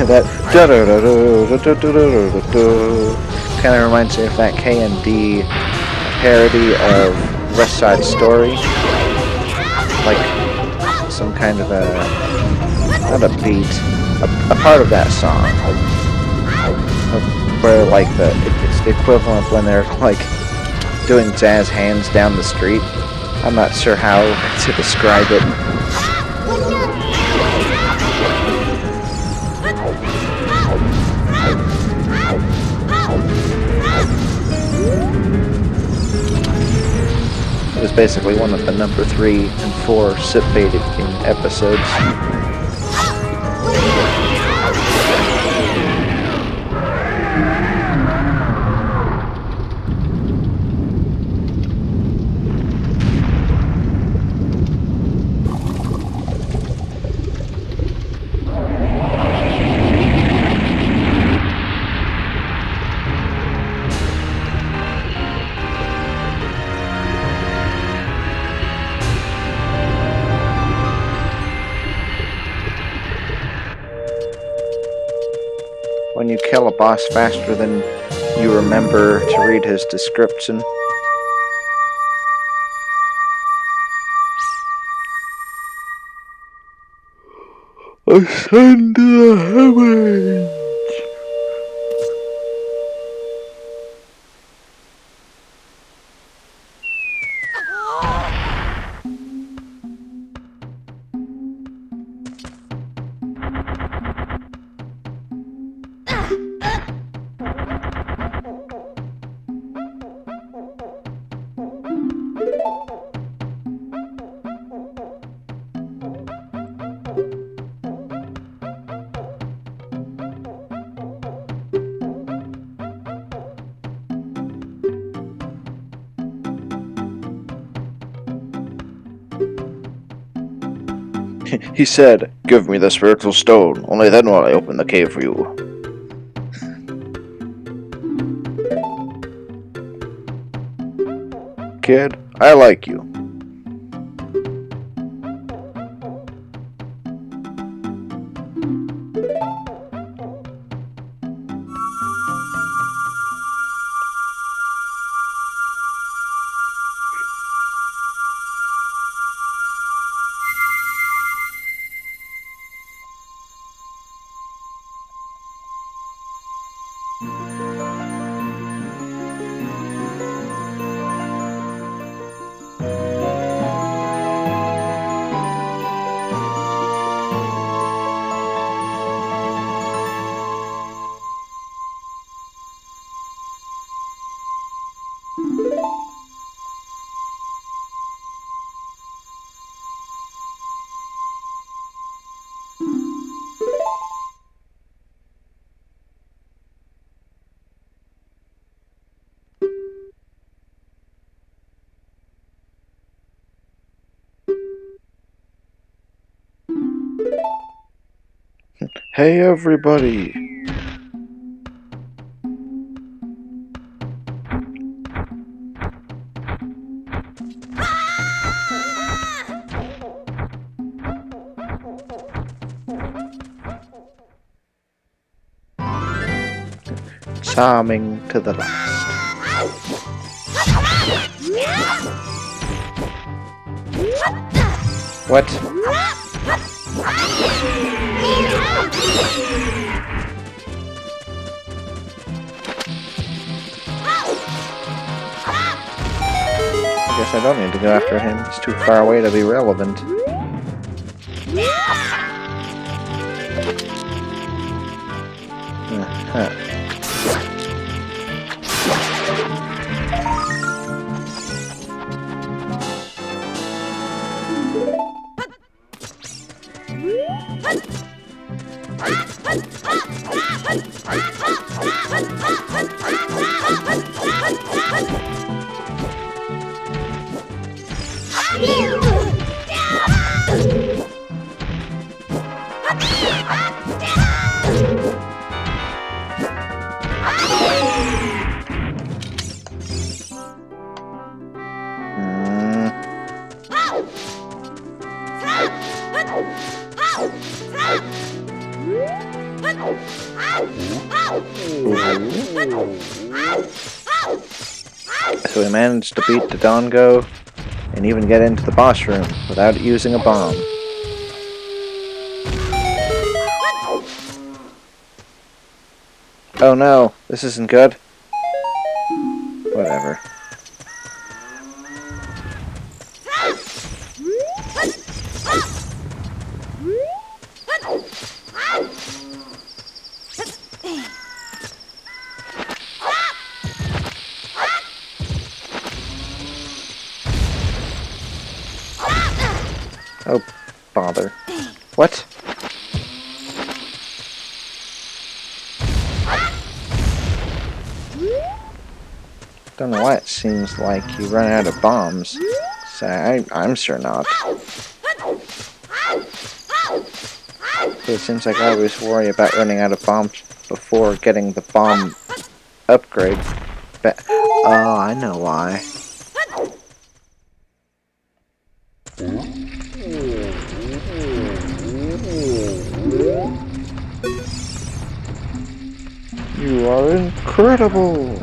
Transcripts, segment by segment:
That kind of reminds me of that K&D parody of West Side Story, like some kind of a, not a beat, a part of that song, where like it's the equivalent when they're like doing jazz hands down the street. I'm not sure how to describe it. It was basically one of the number 3 and 4 sip baited king episodes. When you kill a boss faster than you remember to read his description. Ascend to the heavens! He said, "Give me the spiritual stone, only then will I open the cave for you." Kid, I like you. Hey everybody! Charming to the last. What? I guess I don't need to go after him. He's too far away to be relevant. So we managed to beat Dodongo and even get into the boss room without using a bomb. Oh no, this isn't good. Whatever. Oh, bother. What? Don't know why it seems like you run out of bombs. So I'm sure not. But it seems like I always worry about running out of bombs before getting the bomb upgrade. Oh, I know why. You are incredible!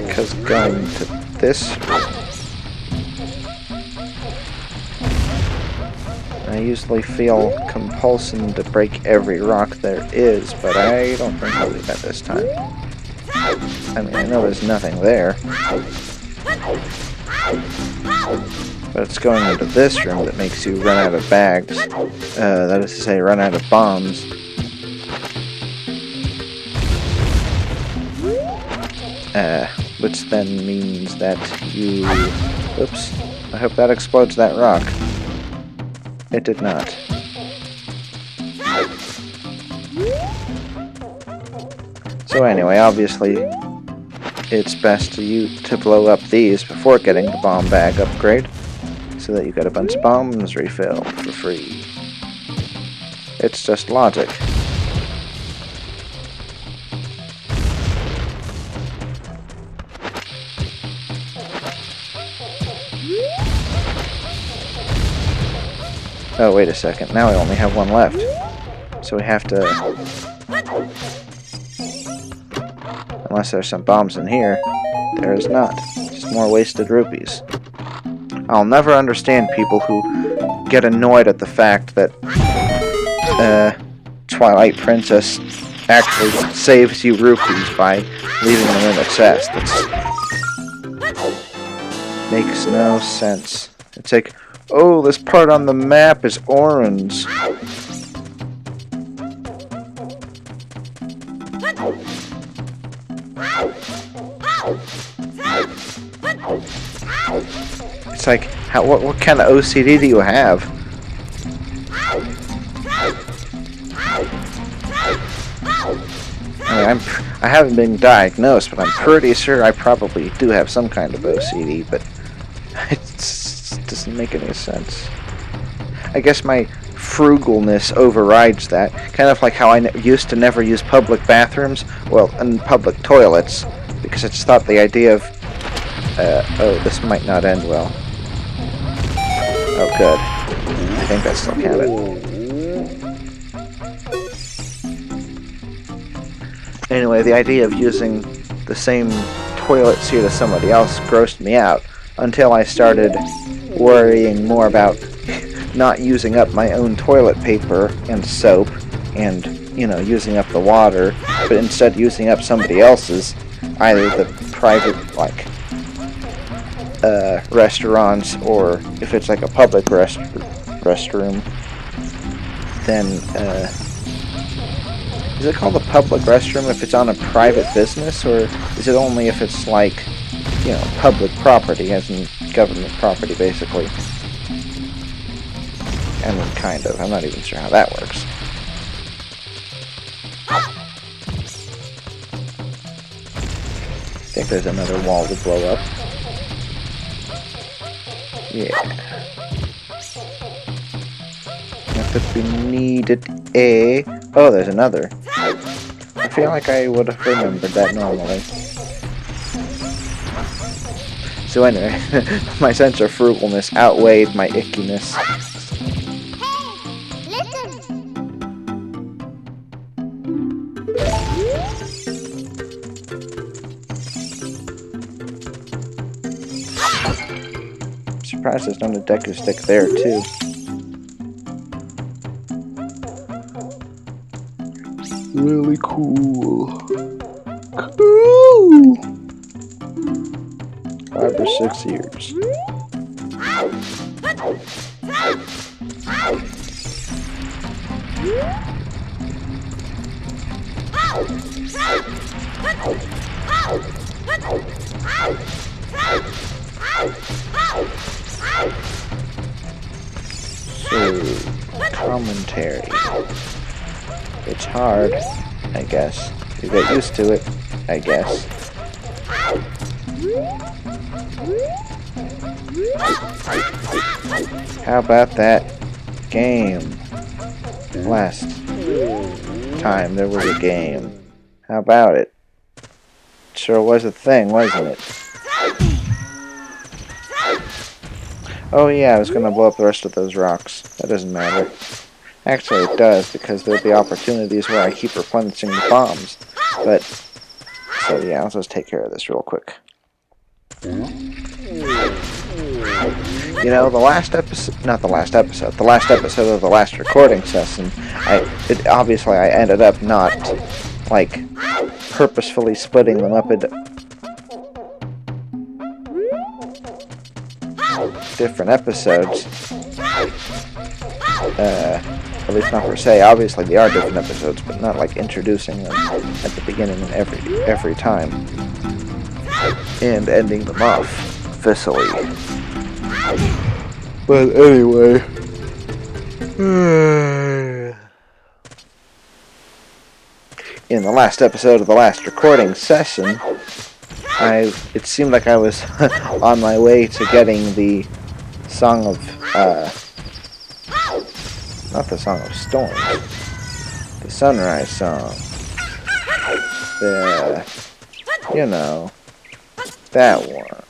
Because going to this room, I usually feel compulsion to break every rock there is, but I don't think I'll do that this time. I mean, I know there's nothing there. But it's going into this room that makes you run out of bags. That is to say, run out of bombs. Which then means that you... Oops. I hope that explodes that rock. It did not. So anyway, obviously, it's best to blow up these before getting the bomb bag upgrade, so that you get a bunch of bombs refilled for free. It's just logic. Oh, wait a second. Now we only have one left. So we have to... Unless there's some bombs in here. There is not. Just more wasted rupees. I'll never understand people who get annoyed at the fact that Twilight Princess actually saves you rupees by leaving them in the chest. That makes no sense. It's like, oh, this part on the map is orange. It's like, what kind of OCD do you have? I mean, I haven't been diagnosed, but I'm pretty sure I probably do have some kind of OCD, but it doesn't make any sense. I guess my frugalness overrides that. Kind of like how I used to never use public bathrooms, well, and public toilets, because I just thought the idea of, oh, this might not end well. Oh, good. I think that still counted. Anyway, the idea of using the same toilet seat as somebody else grossed me out, until I started worrying more about not using up my own toilet paper and soap and, you know, using up the water, but instead using up somebody else's, either the private, like, restaurants, or if it's like a public restroom, then, is it called a public restroom if it's on a private business, or is it only if it's like, you know, public property, as in government property, basically? I mean, kind of. I'm not even sure how that works. I think there's another wall to blow up. Yeah. Not that we needed a... Oh, there's another. I feel like I would have remembered that normally. So anyway, my sense of frugalness outweighed my ickiness. I'm surprised there's not a Deku stick there too. Really cool. Cool! 5 or 6 years. So, commentary. It's hard, I guess. You get used to it, I guess. How about that game? Last time there was a game. How about it? Sure was a thing, wasn't it? Oh yeah, I was gonna blow up the rest of those rocks. That doesn't matter. Actually, it does, because there'll be opportunities where I keep replenishing the bombs. But, so yeah, I'll just take care of this real quick. You know, the last episode of the last recording session, obviously I ended up not, like, purposefully splitting them up into different episodes. At least not per se. Obviously they are different episodes, but not like introducing them at the beginning and every time. And ending them off officially. But anyway. In the last episode of the last recording session, it seemed like I was on my way to getting the Song of not the Song of Storms. The Sunrise Song. You know, that one.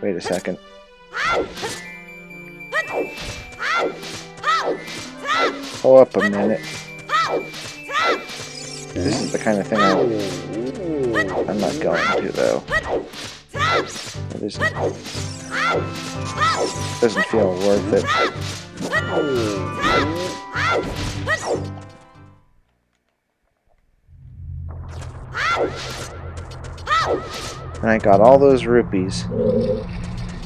Wait a second. Hold up a minute. This is the kind of thing I'm not going to, though. It doesn't feel worth it. And I got all those rupees.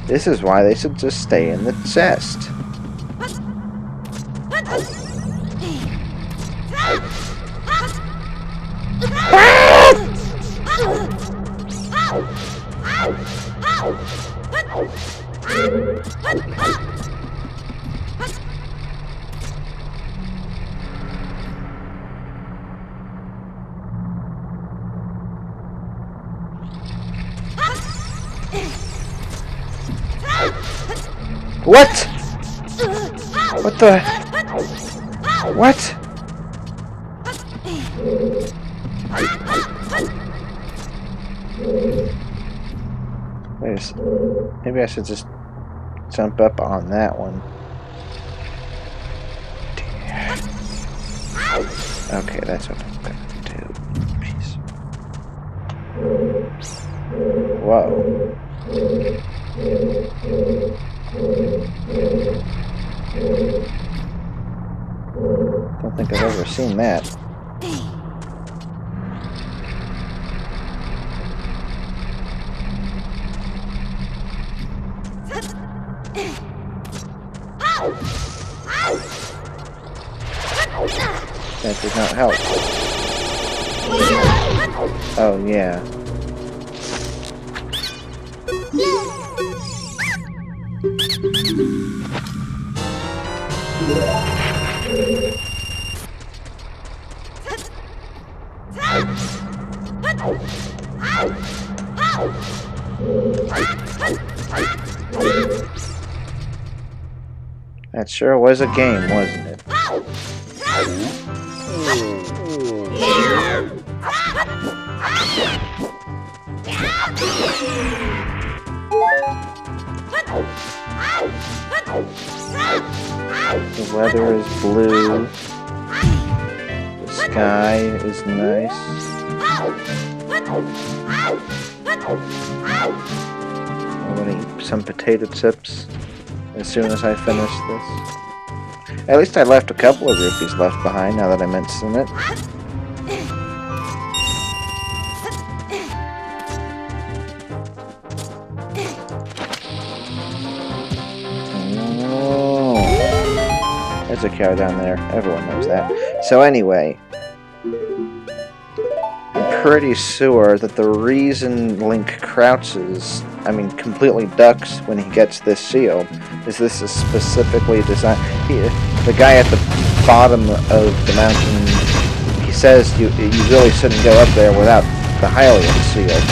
This is why they should just stay in the chest. What? What the? What? Wait, maybe I should just jump up on that one. Okay, that's what I'm gonna do. Jeez. Whoa. Don't think I've ever seen that. That did not help. Oh, yeah. That sure was a game, wasn't it? The weather is blue. The sky is nice. I'm gonna eat some potato chips as soon as I finish this. At least I left a couple of rupees left behind now that I mention it. There's a cow down there. Everyone knows that. So anyway, I'm pretty sure that the reason Link crouches, completely ducks when he gets this shield, is this is specifically designed. The guy at the bottom of the mountain, he says you really shouldn't go up there without the Hylian shield,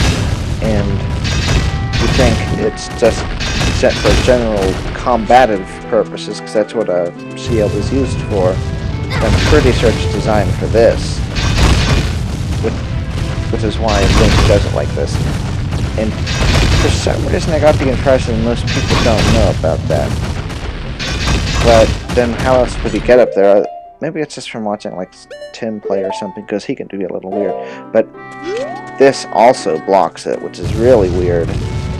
and you think it's just set for general combative purposes, because that's what a shield is used for. I'm pretty sure it's designed for this, which is why Link doesn't like this. And for some reason I got the impression most people don't know about that. But then how else would he get up there? Maybe it's just from watching like Tim play or something, because he can be a little weird. But this also blocks it, which is really weird.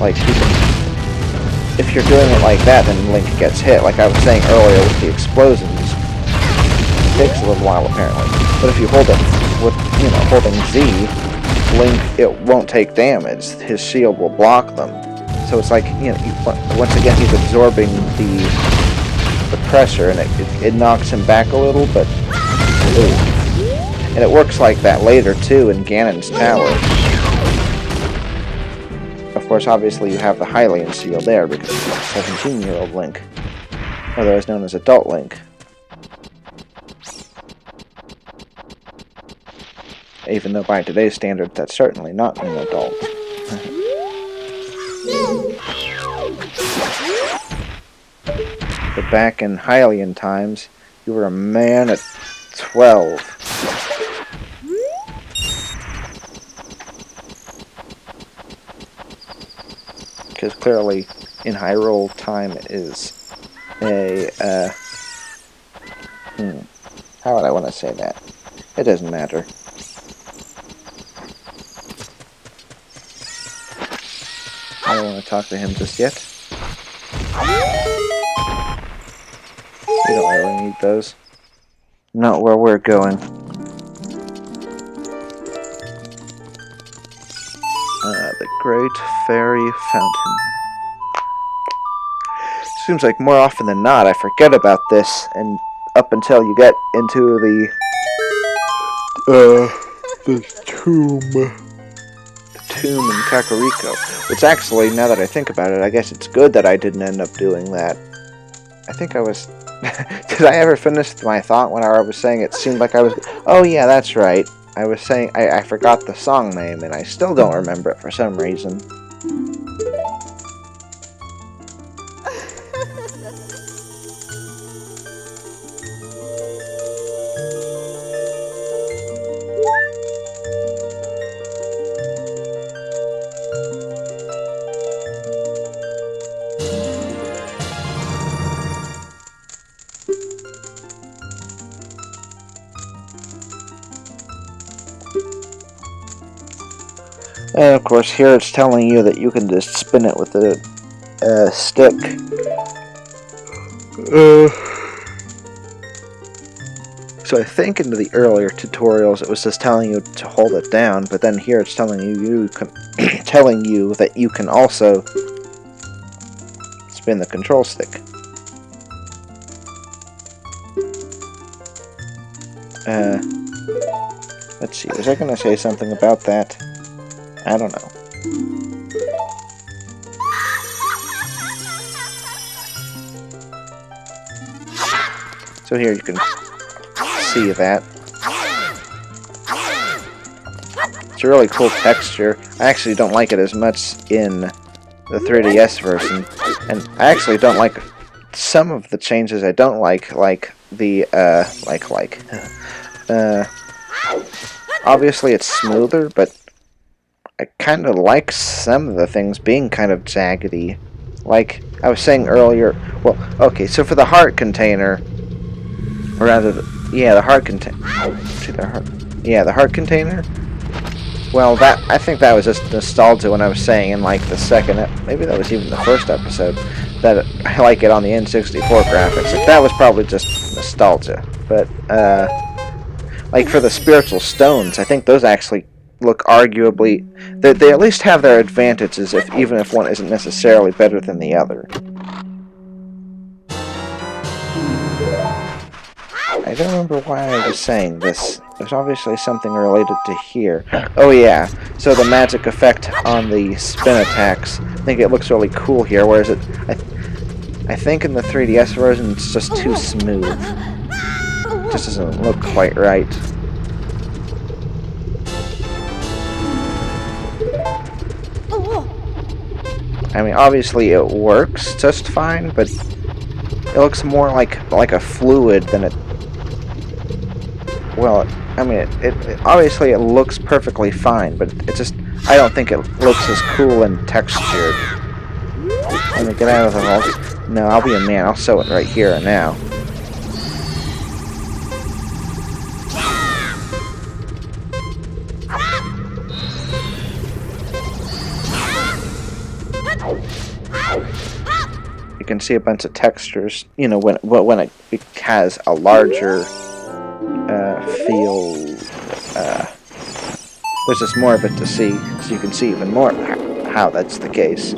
Like, you can, if you're doing it like that, then Link gets hit. Like I was saying earlier with the explosions, it takes a little while apparently. But if you hold it with, holding Z, Link, it won't take damage. His shield will block them. So it's like, once again he's absorbing the pressure, and it knocks him back a little, but and it works like that later too in Ganon's tower. Of course, obviously you have the Hylian shield there because it's 17-year-old Link, otherwise known as Adult Link. Even though by today's standards that's certainly not an adult. But back in Hylian times, you were a man at 12. Because clearly, in Hyrule, time is a, how would I want to say that? It doesn't matter. I don't want to talk to him just yet. We don't really need those. Not where we're going. The Great Fairy Fountain. Seems like more often than not I forget about this, and up until you get into the tomb in Kakariko. Which actually, now that I think about it, I guess it's good that I didn't end up doing that. I think I was... Did I ever finish my thought when I was saying it seemed like I was... Oh yeah, that's right. I was saying I forgot the song name, and I still don't remember it for some reason. And of course, here it's telling you that you can just spin it with a stick. So I think in the earlier tutorials it was just telling you to hold it down, but then here it's telling you telling you that you can also spin the control stick. Let's see, was I going to say something about that? I don't know. So here you can see that. It's a really cool texture. I actually don't like it as much in the 3DS version. And I actually don't like some of the changes I don't like the, obviously it's smoother, but I kind of like some of the things being kind of jaggedy. Like I was saying earlier, well, okay, so for the heart container, or rather, yeah, the heart container, yeah, the heart container. Well, that I think that was just nostalgia when I was saying in like the second, maybe that was even the first episode, that I like it on the N64 graphics. Like, that was probably just nostalgia. But like for the spiritual stones, I think those actually look arguably, they at least have their advantages, if even if one isn't necessarily better than the other. I don't remember why I was saying this. There's obviously something related to here. Oh yeah, so the magic effect on the spin attacks. I think it looks really cool here, whereas I think in the 3DS version it's just too smooth. It just doesn't look quite right. I mean, obviously it works just fine, but it looks more like a fluid than it. Well, I mean, it obviously it looks perfectly fine, but it just, I don't think it looks as cool and textured. Let me get out of the vault. No, I'll be a man. I'll sew it right here and now. You can see a bunch of textures, you know, when it has a larger field. There's just more of it to see, so you can see even more how that's the case.